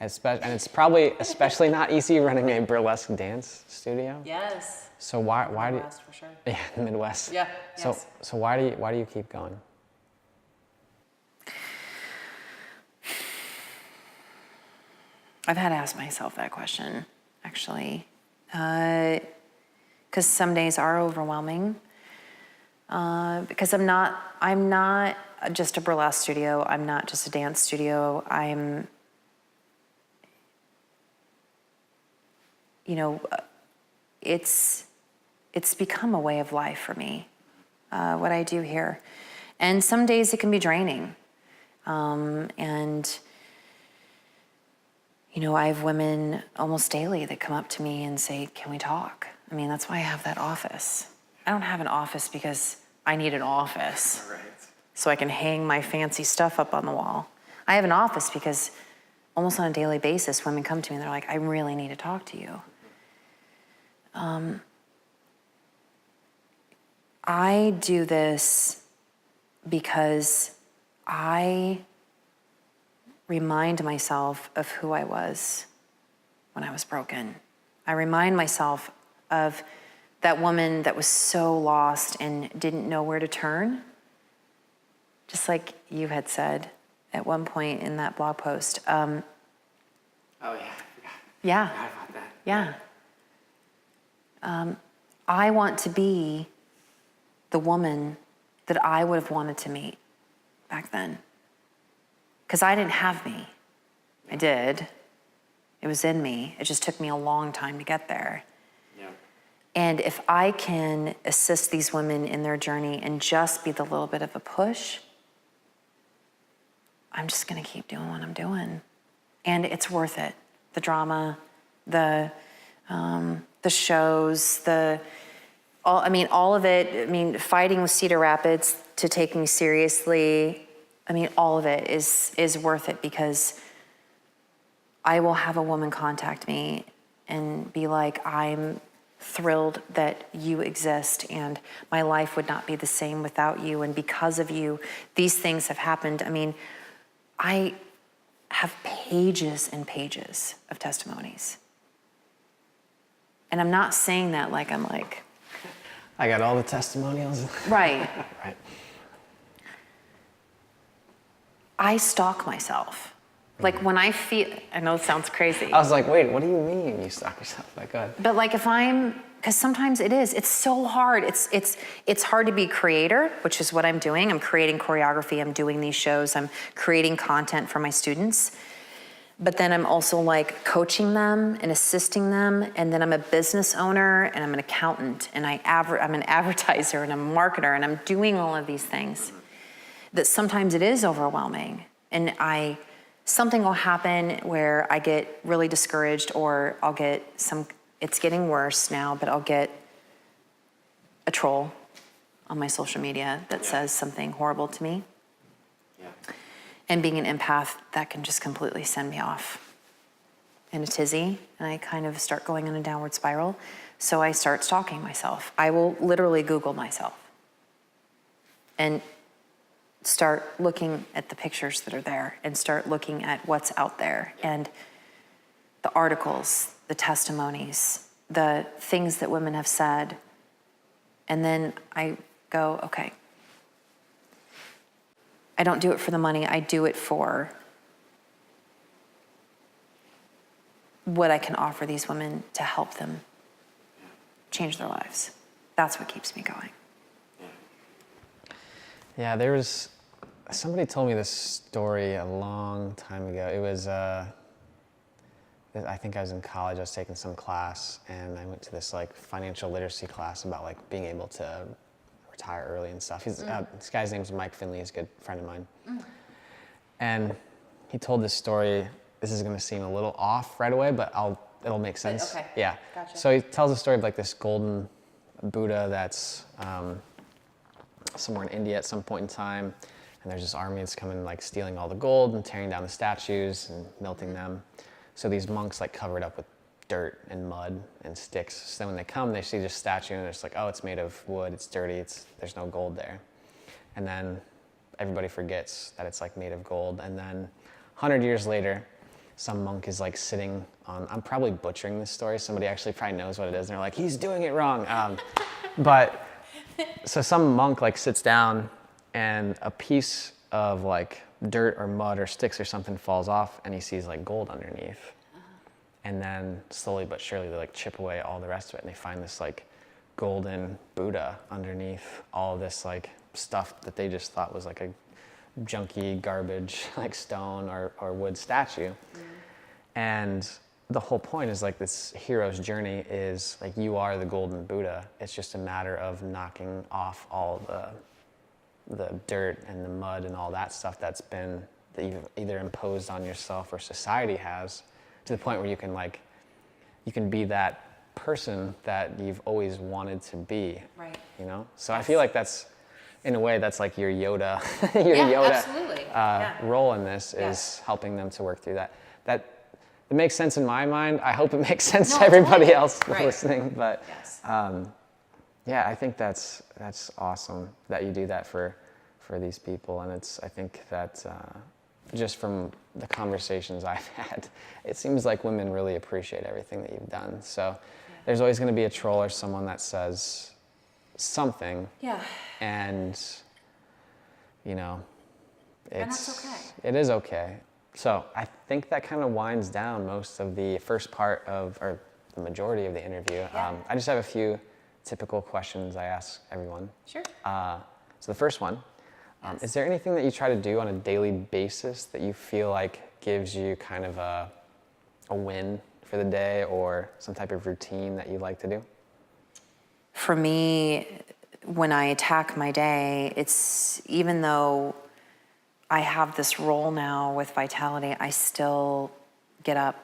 and it's probably especially not easy running a burlesque dance studio. Yes. So why do you, Midwest, for sure. yeah, the Midwest. Yeah. So why do you keep going? I've had to ask myself that question, actually, because some days are overwhelming. Because I'm not just a burlesque studio. I'm not just a dance studio. I'm, you know, it's become a way of life for me, what I do here. And some days it can be draining. And, you know, I have women almost daily that come up to me and say, can we talk? I mean, that's why I have that office. I don't have an office because I need an office so I can hang my fancy stuff up on the wall. I have an office because almost on a daily basis, women come to me and they're like, I really need to talk to you. I do this because I remind myself of who I was when I was broken. I remind myself of that woman that was so lost and didn't know where to turn. Just like you had said at one point in that blog post. Oh yeah. Yeah. I forgot about that. Yeah. I want to be the woman that I would have wanted to meet back then. Because I didn't have me. I did. It was in me. It just took me a long time to get there. Yeah. And if I can assist these women in their journey and just be the little bit of a push, I'm just gonna keep doing what I'm doing. And it's worth it. The drama, the shows, all of it. I mean, fighting with Cedar Rapids to take me seriously. I mean, all of it is worth it because I will have a woman contact me and be like, I'm thrilled that you exist and my life would not be the same without you. And because of you, these things have happened. I mean, I have pages and pages of testimonies. And I'm not saying that like I'm like, I got all the testimonials. right. Right. I stalk myself. Like when I feel, I know it sounds crazy. I was like, wait, what do you mean you stalk yourself? Like, God. But like because sometimes it's so hard. It's hard to be creator, which is what I'm doing. I'm creating choreography, I'm doing these shows, I'm creating content for my students. But then I'm also like coaching them and assisting them. And then I'm a business owner and I'm an accountant and I'm an advertiser and I'm a marketer and I'm doing all of these things. That sometimes it is overwhelming. And something will happen where I get really discouraged or I'll get it's getting worse now, but I'll get a troll on my social media that says something horrible to me. Yeah. And being an empath, that can just completely send me off in a tizzy, and I kind of start going in a downward spiral. So I start stalking myself. I will literally Google myself and start looking at the pictures that are there and start looking at what's out there and the articles, the testimonies, the things that women have said. And then I go, okay, I don't do it for the money. I do it for what I can offer these women to help them change their lives. That's what keeps me going. Yeah, somebody told me this story a long time ago. It was, I think I was in college, I was taking some class, and I went to this like financial literacy class about like being able to retire early and stuff. This guy's name's Mike Finley. He's a good friend of mine. And he told this story. This is going to seem a little off right away, but it'll make sense. Okay. Yeah. Gotcha. So he tells the story of like this golden Buddha that's somewhere in India at some point in time, and there's this army that's coming like stealing all the gold and tearing down the statues and melting them. So these monks like cover it up with dirt and mud and sticks. So then when they come, they see this statue and it's like, oh, it's made of wood, it's dirty, there's no gold there. And then everybody forgets that it's like made of gold. And then 100 years later, some monk is like sitting on, I'm probably butchering this story. Somebody actually probably knows what it is. And they're like, he's doing it wrong. But so some monk like sits down and a piece of like dirt or mud or sticks or something falls off and he sees like gold underneath. And then slowly but surely they like chip away all the rest of it and they find this like golden Buddha underneath all this like stuff that they just thought was like a junky garbage like stone or wood statue. And the whole point is like this hero's journey is like you are the golden Buddha. It's just a matter of knocking off all the dirt and the mud and all that stuff that you've either imposed on yourself or society has, to the point where you can be that person that you've always wanted to be. Right. You know? So I feel like that's, in a way, that's like your Yoda, role in this is helping them to work through that. That it makes sense in my mind. I hope it makes sense to everybody else listening. But yeah, I think that's awesome that you do that for these people, and I think that just from the conversations I've had, it seems like women really appreciate everything that you've done. So there's always going to be a troll or someone that says something. Yeah. And, you know, and that's okay. It is okay. So I think that kind of winds down most of the first part or the majority of the interview. Yeah. I just have a few typical questions I ask everyone. Sure. So the first one, is there anything that you try to do on a daily basis that you feel like gives you kind of a win for the day, or some type of routine that you like to do? For me, when I attack my day, it's, even though I have this role now with Vitality, I still get up,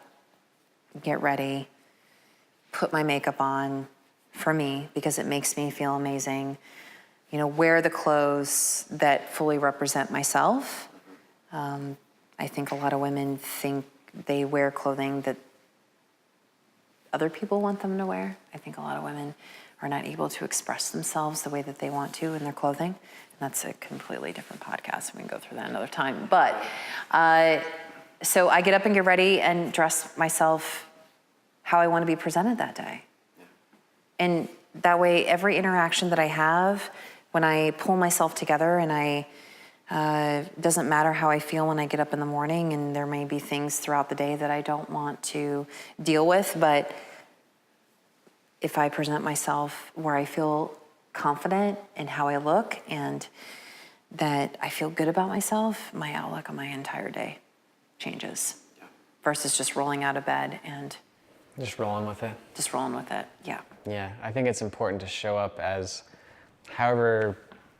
get ready, put my makeup on for me because it makes me feel amazing. You know, wear the clothes that fully represent myself. I think a lot of women think they wear clothing that other people want them to wear. I think a lot of women are not able to express themselves the way that they want to in their clothing. And that's a completely different podcast. We can go through that another time. But so I get up and get ready and dress myself how I want to be presented that day. And that way, every interaction that I have, when I pull myself together and doesn't matter how I feel when I get up in the morning, and there may be things throughout the day that I don't want to deal with, but if I present myself where I feel confident in how I look and that I feel good about myself, my outlook on my entire day changes versus just rolling out of bed and just rolling with it. Just rolling with it, yeah. Yeah, I think it's important to show up as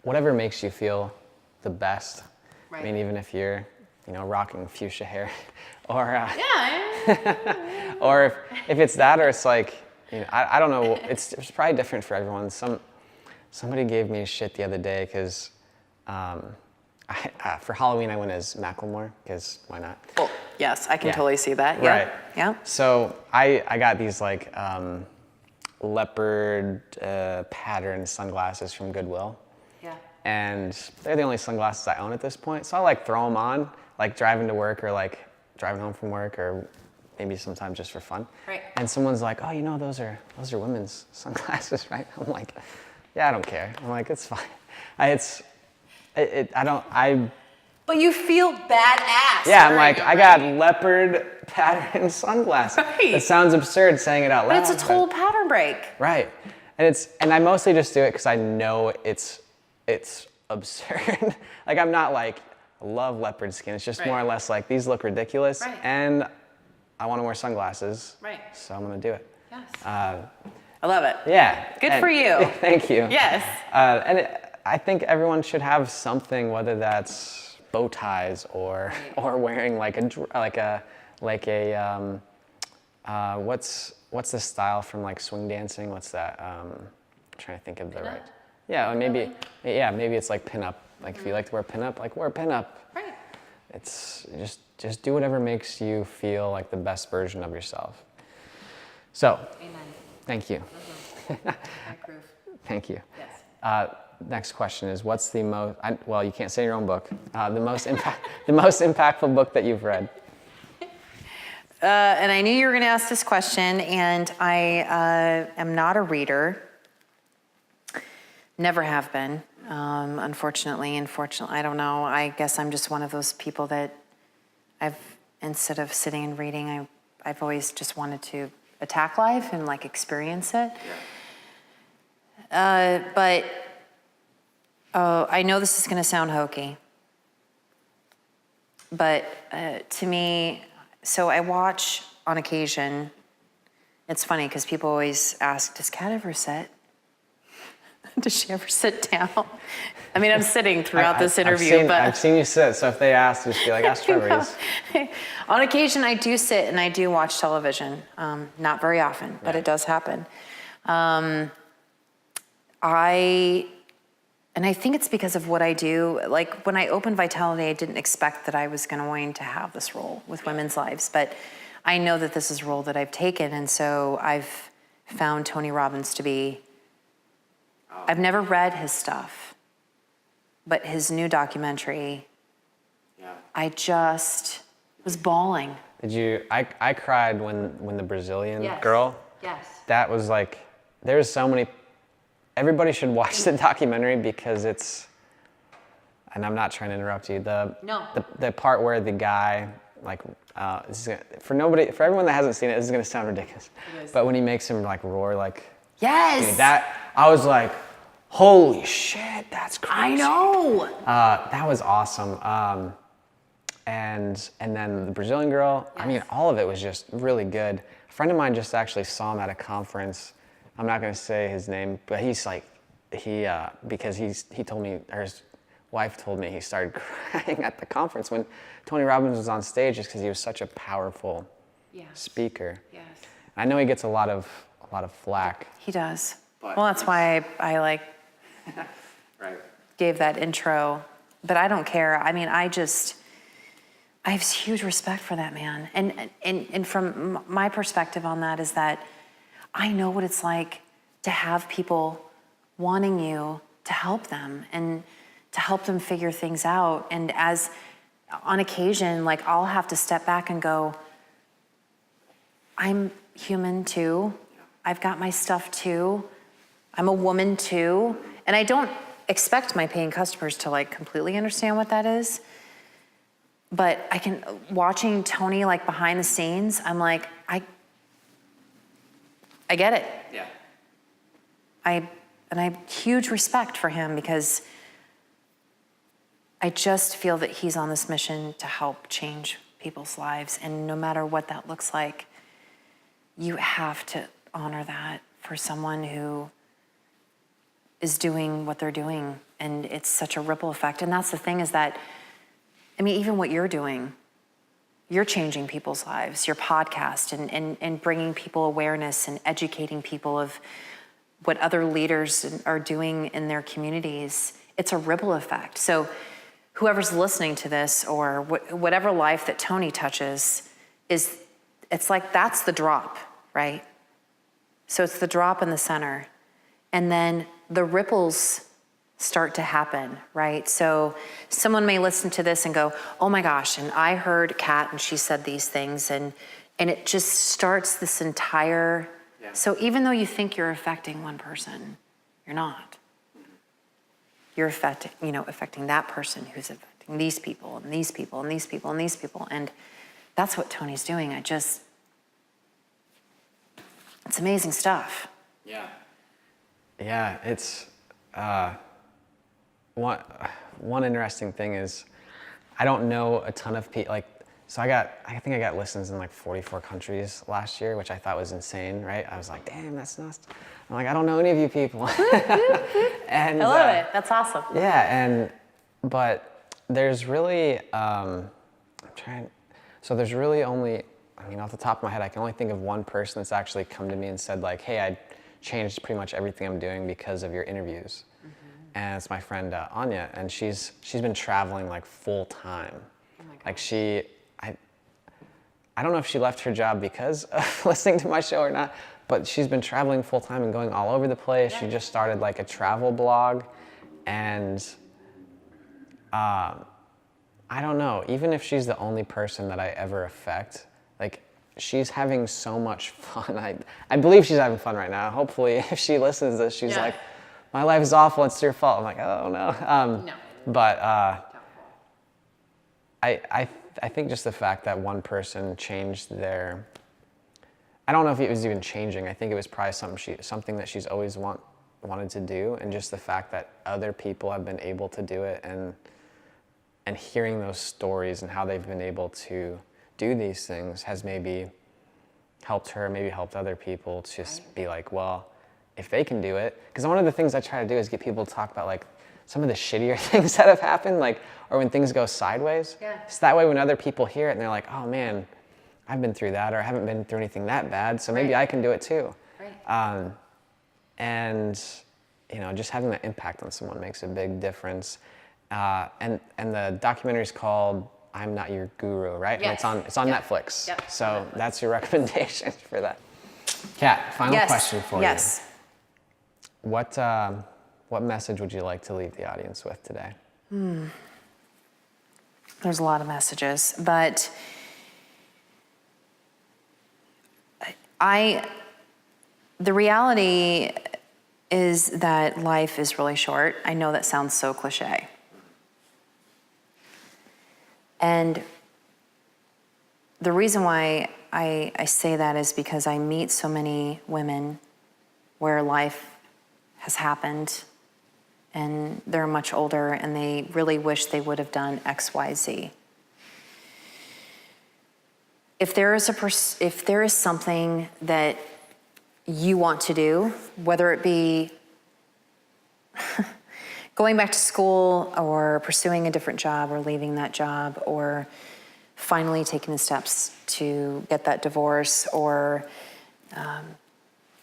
whatever makes you feel the best. Right. I mean, even if you're, rocking fuchsia hair, or or if it's that, or it's like, I don't know. It's probably different for everyone. Somebody gave me shit the other day because for Halloween I went as Macklemore, because why not? Well, yes, I can totally see that. Yeah. Right. Yeah. So I got these like leopard pattern sunglasses from Goodwill. Yeah. And they're the only sunglasses I own at this point. So I like throw them on, like driving to work or like driving home from work, or maybe sometimes just for fun. Right. And someone's like, oh, those are women's sunglasses, right? I'm like, yeah, I don't care. I'm like, it's fine. But you feel badass. Yeah, I'm like, I got leopard pattern sunglasses. Right. It sounds absurd saying it out loud. But it's a total pattern break. Right. And I mostly just do it because I know it's absurd. Like, I'm not like, I love leopard skin. It's just more or less like, these look ridiculous. Right. And I want to wear sunglasses. Right. So I'm going to do it. Yes. I love it. Yeah. Good for you. Thank you. Yes. I think everyone should have something, whether that's bow ties or wearing like a what's the style from like swing dancing? What's that? I'm trying to think of the right. Yeah, maybe it's like pinup. Like if you like to wear pinup, like wear pinup. Right. It's just do whatever makes you feel like the best version of yourself. So, Amen. thank you. I approve. Thank you. Yes. Next question is, what's the most? Well, you can't say your own book. The most impactful book that you've read. And I knew you were going to ask this question, and I am not a reader. Never have been. Unfortunately, I don't know. I guess I'm just one of those people that instead of sitting and reading, I've always just wanted to attack life and like experience it. But I know this is going to sound hokey, but to me, so I watch on occasion. It's funny because people always ask, does Cat ever sit? Does she ever sit down? I mean, I'm sitting throughout this interview, but I've seen you sit. So if they ask, just be like, ask Trevor. On occasion, I do sit and I do watch television. Not very often, but it does happen. And I think it's because of what I do. Like when I opened Vitality, I didn't expect that I was going to have this role with women's lives, but I know that this is a role that I've taken, and so I've found Tony Robbins to be. I've never read his stuff, but his new documentary, I just was bawling. Did you? I cried when the Brazilian girl. Yes. That was like, there's so many. Everybody should watch the documentary because it's. And I'm not trying to interrupt you. The part where the guy like for everyone that hasn't seen it, this is gonna sound ridiculous. But when he makes him like roar like. Yes. Dude, I was like, holy shit, that's crazy. I know. That was awesome. And then the Brazilian girl, I mean, all of it was just really good. A friend of mine just actually saw him at a conference. I'm not gonna say his name, but he's like, because he told me, or his wife told me he started crying at the conference when Tony Robbins was on stage just because he was such a powerful speaker. Yes. I know he gets a lot of flack. He does. But well, that's why I like gave that intro, but I don't care. I mean, I have huge respect for that man. And from my perspective on that is that I know what it's like to have people wanting you to help them and to help them figure things out. And as on occasion, like I'll have to step back and go, I'm human too. I've got my stuff too. I'm a woman too. And I don't expect my paying customers to like completely understand what that is. But watching Tony like behind the scenes, I'm like, I get it. Yeah. I have huge respect for him because I just feel that he's on this mission to help change people's lives. And no matter what that looks like, you have to honor that for someone who is doing what they're doing. And it's such a ripple effect. And that's the thing is that, I mean, even what you're doing, you're changing people's lives, your podcast and bringing people awareness and educating people of what other leaders are doing in their communities. It's a ripple effect. So whoever's listening to this or whatever life that Tony touches it's like that's the drop, right? So it's the drop in the center. And then the ripples start to happen, right? So someone may listen to this and go, oh my gosh, and I heard Cat and she said these things and it just starts this entire, so even though you think you're affecting one person, you're not. You're affecting that person who's affecting these people and these people and these people and these people. And that's what Tony's doing. It's amazing stuff. Yeah. Yeah, it's, one interesting thing is I don't know a ton of people, like So I think I got listens in like 44 countries last year, which I thought was insane, right? I was like, damn, that's nuts. I'm like, I don't know any of you people. And I love it. That's awesome. yeah, but there's really, so there's really only, I mean, off the top of my head, I can only think of one person that's actually come to me and said like, hey, I changed pretty much everything I'm doing because of your interviews. And it's my friend Anya, and she's been traveling like full time. Oh my God. Like I don't know if she left her job because of listening to my show or not, but she's been traveling full time and going all over the place. She just started like a travel blog, and I don't know, even if she's the only person that I ever affect, like she's having so much fun. I believe she's having fun right now. Hopefully if she listens to this, she's like, my life is awful, it's your fault. I'm like, oh no. No. But I think just the fact that one person changed their, I don't know if it was even changing. I think it was probably something that she's always wanted to do, and just the fact that other people have been able to do it, and hearing those stories and how they've been able to do these things has maybe helped her, maybe helped other people to just be like, well, if they can do it. Because one of the things I try to do is get people to talk about like some of the shittier things that have happened, like, or when things go sideways. Yeah. So that way when other people hear it and they're like, oh man, I've been through that, or I haven't been through anything that bad, so maybe I can do it too. Right. And just having that impact on someone makes a big difference. And the documentary is called I'm Not Your Guru, right? Yes. And it's on Netflix. Yep. So that's your recommendation for that. Kat, final question for you. Yes. What message would you like to leave the audience with today? There's a lot of messages, but the reality is that life is really short. I know that sounds so cliche. And the reason why I say that is because I meet so many women where life has happened and they're much older and they really wish they would have done X, Y, Z. If there is something that you want to do, whether it be going back to school or pursuing a different job or leaving that job or finally taking the steps to get that divorce or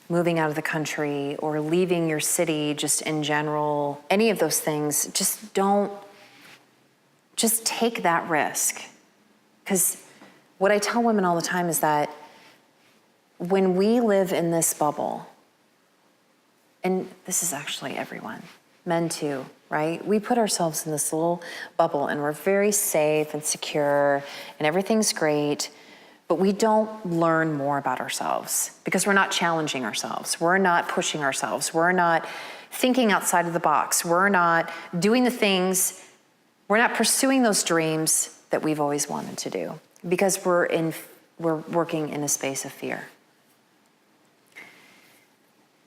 moving out of the country or leaving your city just in general, any of those things, just take that risk. Because what I tell women all the time is that when we live in this bubble, and this is actually everyone, men too, right? We put ourselves in this little bubble and we're very safe and secure and everything's great, but we don't learn more about ourselves because we're not challenging ourselves. We're not pushing ourselves. We're not thinking outside of the box. We're not doing the things, we're not pursuing those dreams that we've always wanted to do because we're working in a space of fear.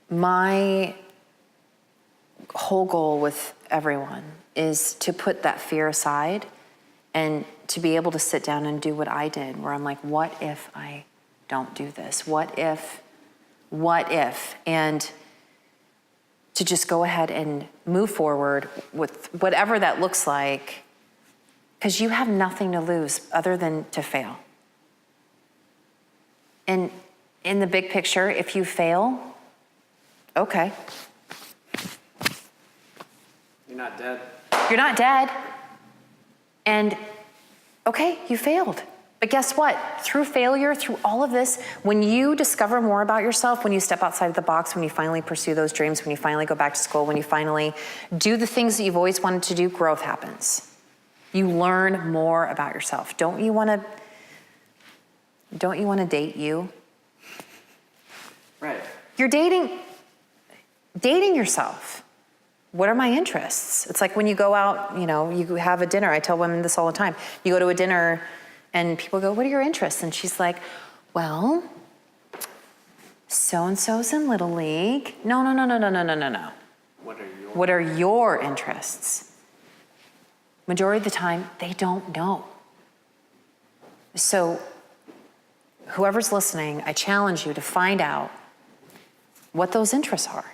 My whole goal with everyone is to put that fear aside and to be able to sit down and do what I did, where I'm like, what if I don't do this? What if? And to just go ahead and move forward with whatever that looks like, because you have nothing to lose other than to fail. And in the big picture, if you fail, okay. You're not dead. You're not dead. And okay, you failed. But guess what? Through failure, through all of this, when you discover more about yourself, when you step outside of the box, when you finally pursue those dreams, when you finally go back to school, when you finally do the things that you've always wanted to do, growth happens. You learn more about yourself. Don't you want to date you? Right. You're dating yourself. What are my interests? It's like when you go out, you have a dinner. I tell women this all the time. You go to a dinner and people go, what are your interests? And she's like, well, so-and-so's in Little League. No. What are your interests? Majority of the time, they don't know. So whoever's listening, I challenge you to find out what those interests are.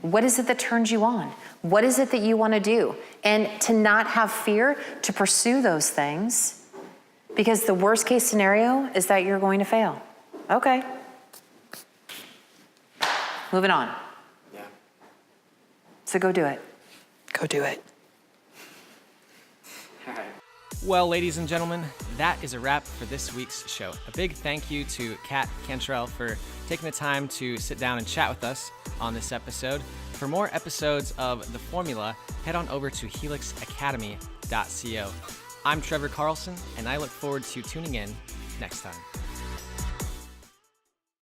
What is it that turns you on? What is it that you want to do? And to not have fear to pursue those things, because the worst case scenario is that you're going to fail. Okay. Moving on. Yeah. So go do it. Go do it. All right. Well, ladies and gentlemen, that is a wrap for this week's show. A big thank you to Cat Cantrill for taking the time to sit down and chat with us on this episode. For more episodes of The Formula, head on over to helixacademy.co. I'm Trevor Carlson, and I look forward to tuning in next time.